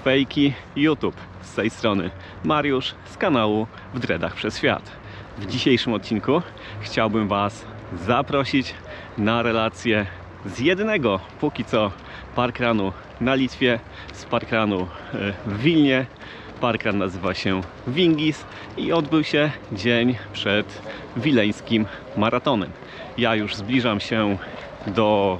Fejki YouTube. Z tej strony Mariusz z kanału W Dreadach przez Świat. W dzisiejszym odcinku chciałbym Was zaprosić na relację z jednego póki co parkrunu na Litwie, z parkrunu w Wilnie. Parkran nazywa się Vingis i odbył się dzień przed wileńskim maratonem. Ja już zbliżam się do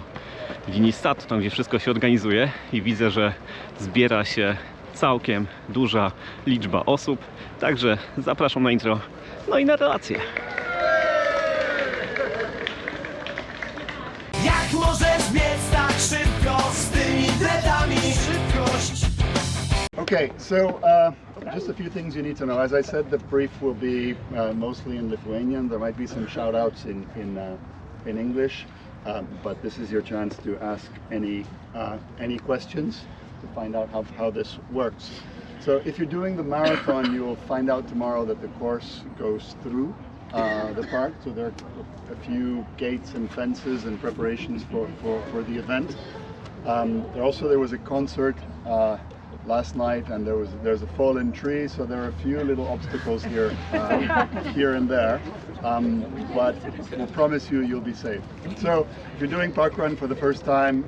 linii startu, tam gdzie wszystko się organizuje, i widzę, że zbiera się całkiem duża liczba osób. Także zapraszam na intro, no i na relację. Jak możesz biec tak szybko z tymi dreadami? Szybkość. Okay, so just a few things you need to know. As I said, the brief will be mostly in Lithuanian. There might be some shout-outs in English, but this is your chance to ask any questions to find out how this works. So if you're doing the marathon, you will find out tomorrow that the course goes through the park. So there are a few gates and fences and preparations for the event. There was a concert last night, and there's a fallen tree, so there are a few little obstacles here here and there, but we'll promise you'll be safe. So if you're doing parkrun for the first time,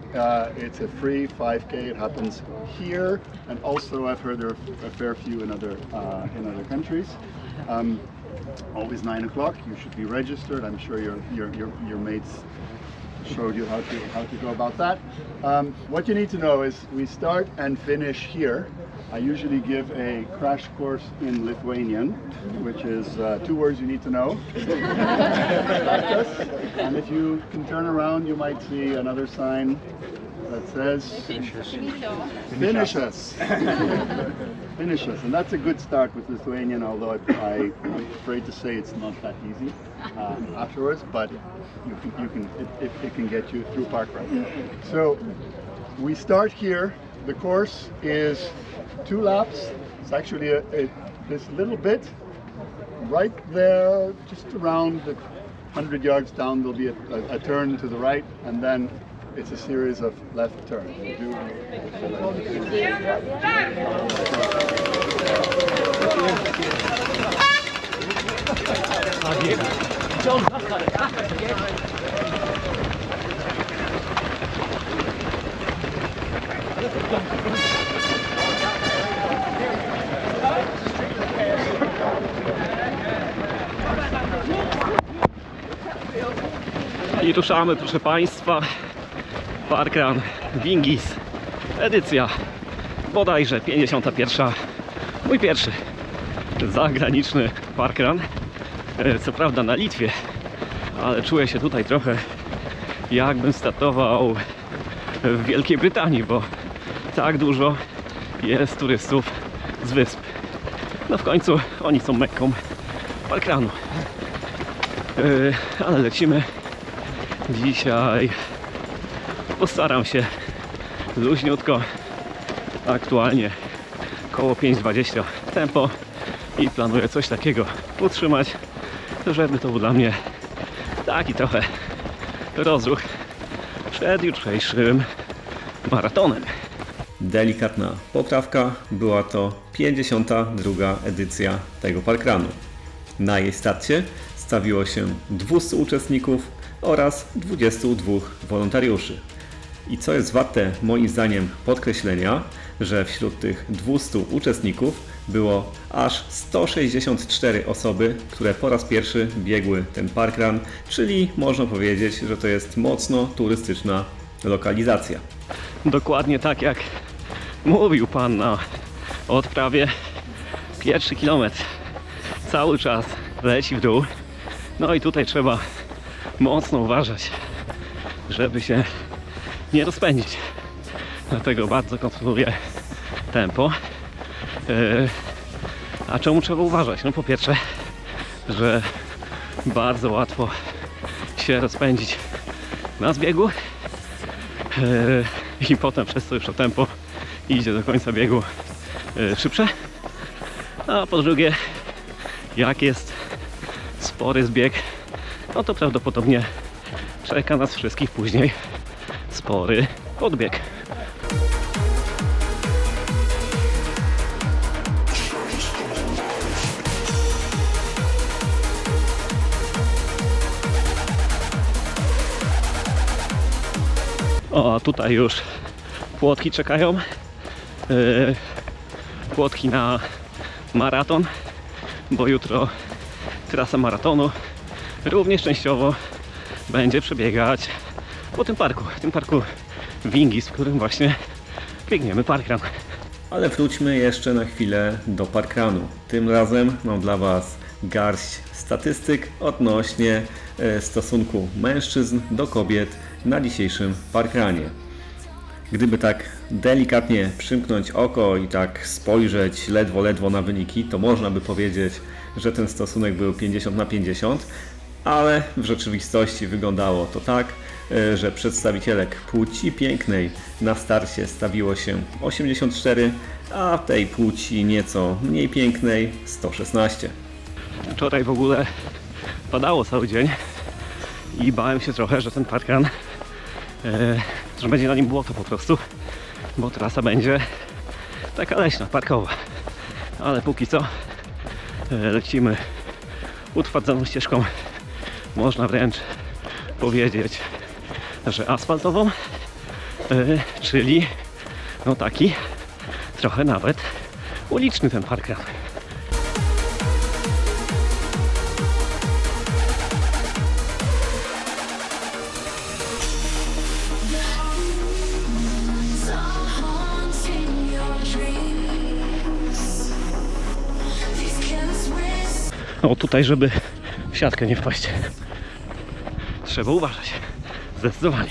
it's a free 5K. It happens here, and also I've heard there are a fair few in other countries. Always 9 o'clock. You should be registered. I'm sure your mates showed you how to go about that. What you need to know is we start and finish here. I usually give a crash course in Lithuanian, which is 2 words you need to know. And if you can turn around, you might see another sign that says finish us. Finish us. And that's a good start with Lithuanian, although I'm afraid to say it's not that easy afterwards, but it can get you through parkrun. So we start here. The course is 2 laps. It's actually this little bit right there, just around the 100 yards down. There'll be a turn to the right, and then it's a series of left turns. I ruszamy, proszę Państwa. Parkrun Vingis, edycja bodajże 51. Mój pierwszy zagraniczny parkrun. Co prawda na Litwie, ale czuję się tutaj trochę jakbym startował w Wielkiej Brytanii, bo tak dużo jest turystów z wysp. No w końcu oni są Mekką parkrunu. Ale lecimy dzisiaj. Postaram się luźniutko, aktualnie koło 5:20 tempo, i planuję coś takiego utrzymać, żeby to był dla mnie taki trochę rozruch przed jutrzejszym maratonem. Delikatna poprawka, była to 52. edycja tego parkrunu. Na jej starcie stawiło się 200 uczestników oraz 22 wolontariuszy. I co jest warte moim zdaniem podkreślenia, że wśród tych 200 uczestników było aż 164 osoby, które po raz pierwszy biegły ten parkrun, czyli można powiedzieć, że to jest mocno turystyczna lokalizacja. Dokładnie tak jak mówił Pan na odprawie, pierwszy kilometr cały czas leci w dół. No i tutaj trzeba mocno uważać, żeby się nie rozpędzić. Dlatego bardzo kontroluję tempo. A czemu trzeba uważać? No po pierwsze, że bardzo łatwo się rozpędzić na zbiegu i potem przez to już to tempo idzie do końca biegu szybsze. A po drugie, jak jest spory zbieg, no to prawdopodobnie czeka nas wszystkich później spory podbieg. No a tutaj już płotki czekają. Płotki na maraton, bo jutro trasa maratonu również częściowo będzie przebiegać po tym parku Wingis, w którym właśnie biegniemy parkrun. Ale wróćmy jeszcze na chwilę do parkrunu. Tym razem mam dla Was garść statystyk odnośnie stosunku mężczyzn do kobiet na dzisiejszym parkrunie. Gdyby tak delikatnie przymknąć oko i tak spojrzeć ledwo na wyniki, to można by powiedzieć, że ten stosunek był 50/50, ale w rzeczywistości wyglądało to tak, że przedstawicielek płci pięknej na starcie stawiło się 84, a tej płci nieco mniej pięknej 116. Wczoraj w ogóle padało cały dzień i bałem się trochę, że ten parkrun, że będzie na nim błoto po prostu, bo trasa będzie taka leśna, parkowa. Ale póki co lecimy utwardzoną ścieżką, można wręcz powiedzieć, że asfaltową, czyli no taki trochę nawet uliczny ten parkrun. O, tutaj, żeby w siatkę nie wpaść, trzeba uważać, zdecydowanie.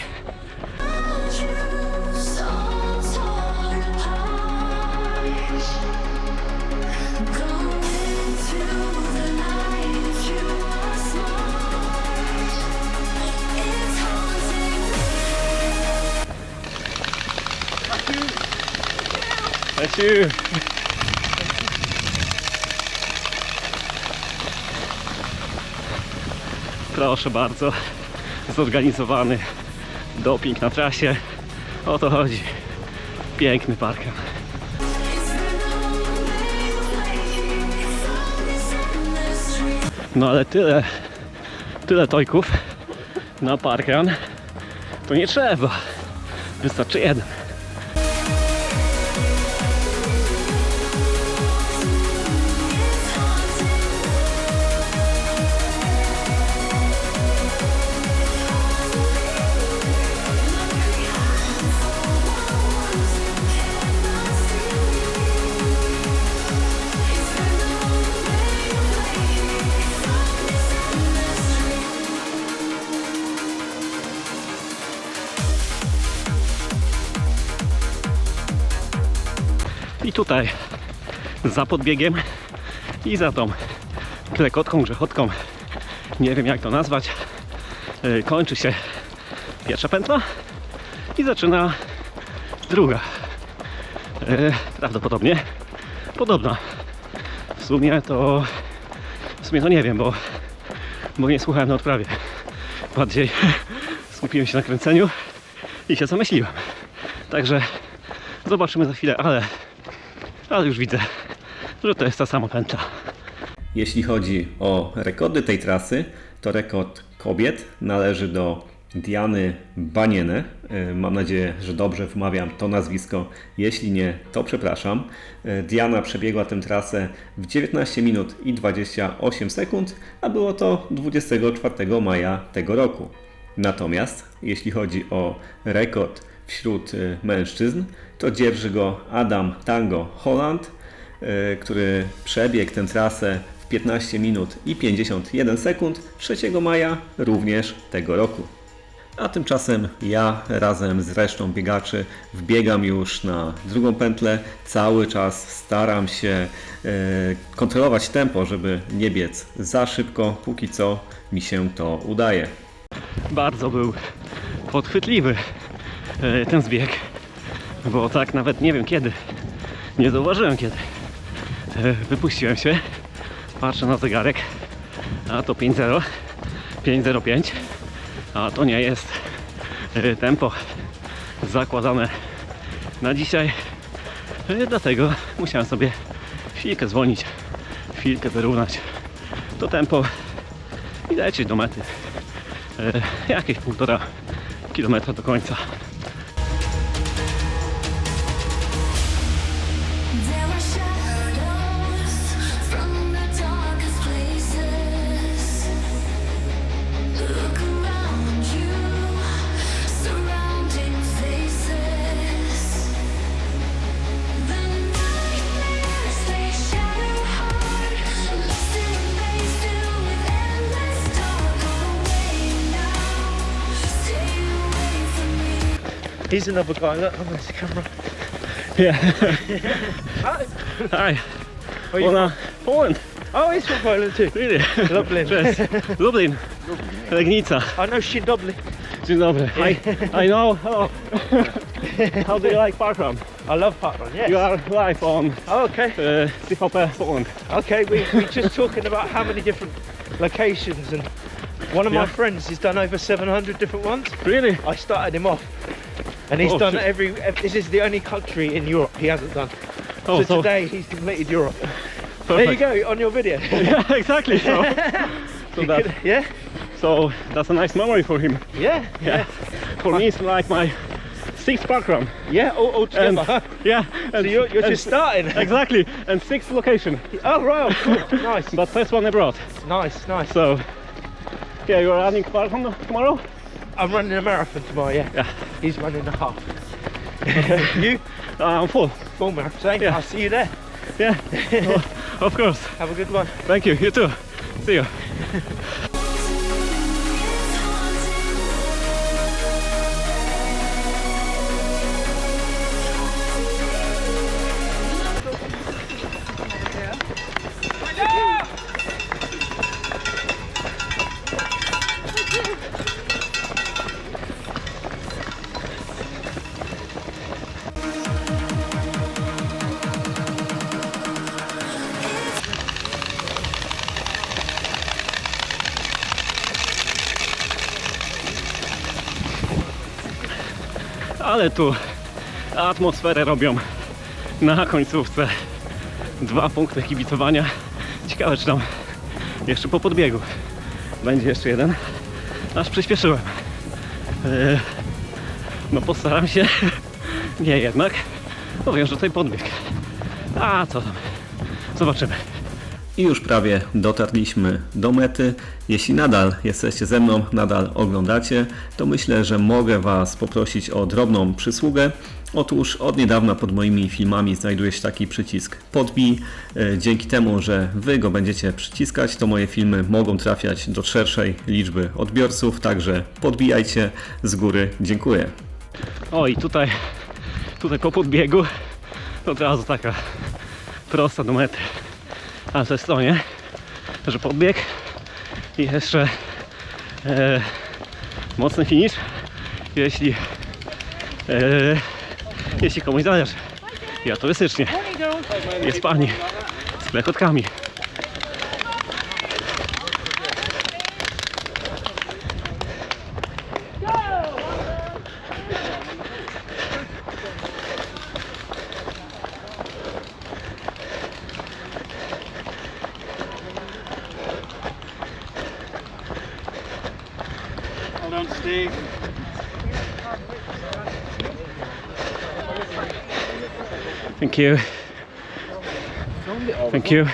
Leciu! Proszę bardzo, zorganizowany doping na trasie. O to chodzi. Piękny parkrun. No ale tyle tojków na parkrun to nie trzeba. Wystarczy jeden. I tutaj za podbiegiem i za tą klekotką, grzechotką, nie wiem jak to nazwać, kończy się pierwsza pętla i zaczyna druga. Prawdopodobnie podobna. W sumie to nie wiem, bo nie słuchałem na odprawie. Bardziej skupiłem się na kręceniu i się zamyśliłem. Także zobaczymy za chwilę, ale już widzę, że to jest ta sama pętla. Jeśli chodzi o rekordy tej trasy, to rekord kobiet należy do Diany Baniene. Mam nadzieję, że dobrze wymawiam to nazwisko. Jeśli nie, to przepraszam. Diana przebiegła tę trasę w 19 minut i 28 sekund, a było to 24 maja tego roku. Natomiast jeśli chodzi o rekord wśród mężczyzn, to dzierży go Adam Tango Holland, który przebiegł tę trasę w 15 minut i 51 sekund 3 maja również tego roku. A tymczasem ja razem z resztą biegaczy wbiegam już na drugą pętlę. Cały czas staram się kontrolować tempo, żeby nie biec za szybko. Póki co mi się to udaje. Bardzo był podchwytliwy ten zbieg, bo tak nawet nie wiem kiedy, nie zauważyłem kiedy. Wypuściłem się, patrzę na zegarek, a to 5.0, 5.05, a to nie jest tempo zakładane na dzisiaj, dlatego musiałem sobie chwilkę zwolnić, chwilkę wyrównać to tempo i lecieć do mety, jakieś 1,5 kilometra do końca. There are shadows from the darkest places. Look around you, surrounding faces. The nightmares, they shatter hard. Lost in a maze filled with endless dark. Go away now, stay away from me. Here's another guy, look, oh, there's the camera. Yeah. Hi. Hi. Where you Ona, Poland. Oh, he's from Poland too. Really? Lublin. Cześć. Lublin. Legnica. I know Shin Dublin. Dzień dobry. I know. Hello. How do you like parkrun? I love parkrun, yes. You are live on Oh, okay. TVP Poland. Okay, we just talking about how many different locations, and one of my Yeah. friends has done over 700 different ones. Really? I started him off, and he's Oh, done shit. this is the only country in Europe he hasn't done. Oh, So today he's completed Europe. perfect. There you go, on your video. Yeah, exactly. So, Yeah? so that's a nice memory for him. Yeah, Yeah. For me, it's like my sixth parkrun. yeah, all together. And huh? yeah, So and, you're and just starting. exactly, and sixth location, Oh, right, cool. Nice, but first one abroad. nice, nice. So yeah, you're running parkrun tomorrow. I'm running a marathon tomorrow, yeah. Yeah. He's running a half. You? I'm full. Full marathon. Same. Yeah. I'll see you there. Yeah, of course. Have a good one. Thank you. You too. See you. Ale tu atmosferę robią na końcówce. 2 punkty kibicowania. Ciekawe, czy tam jeszcze po podbiegu będzie jeszcze jeden. Aż przyspieszyłem. No postaram się. Nie jednak. Powiem, że tutaj podbieg. A co tam? Zobaczymy. I już prawie dotarliśmy do mety. Jeśli nadal jesteście ze mną, nadal oglądacie, to myślę, że mogę Was poprosić o drobną przysługę. Otóż od niedawna pod moimi filmami znajduje się taki przycisk podbij. Dzięki temu, że Wy go będziecie przyciskać, to moje filmy mogą trafiać do szerszej liczby odbiorców, także podbijajcie, z góry dziękuję. O i tutaj po podbiegu od razu taka prosta do mety. A to jest to, nie? Że podbieg i jeszcze mocny finish, jeśli komuś zależy. Ja turystycznie. Jest pani z plechotkami. Hold on, Steve. Thank you. Thank you.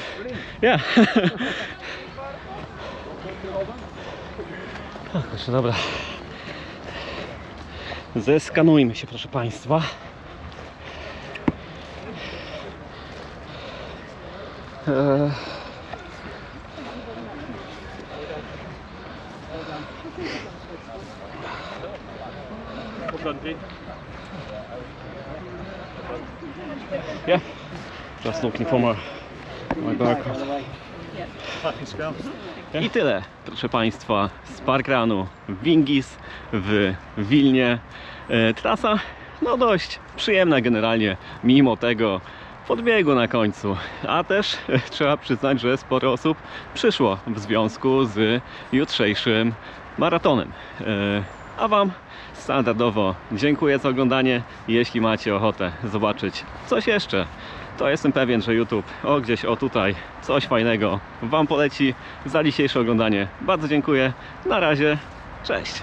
Yeah. O, kurczę, dobra. Zeskanujmy się, proszę Państwa. Yeah. Just looking for my barcode. I tyle, proszę Państwa, z parkrunu Wingis w Wilnie. Trasa no dość przyjemna generalnie, mimo tego podbiegu na końcu, a też trzeba przyznać, że sporo osób przyszło w związku z jutrzejszym maratonem. A Wam standardowo dziękuję za oglądanie. Jeśli macie ochotę zobaczyć coś jeszcze, to jestem pewien, że YouTube gdzieś tutaj coś fajnego Wam poleci. Za dzisiejsze oglądanie bardzo dziękuję. Na razie, cześć!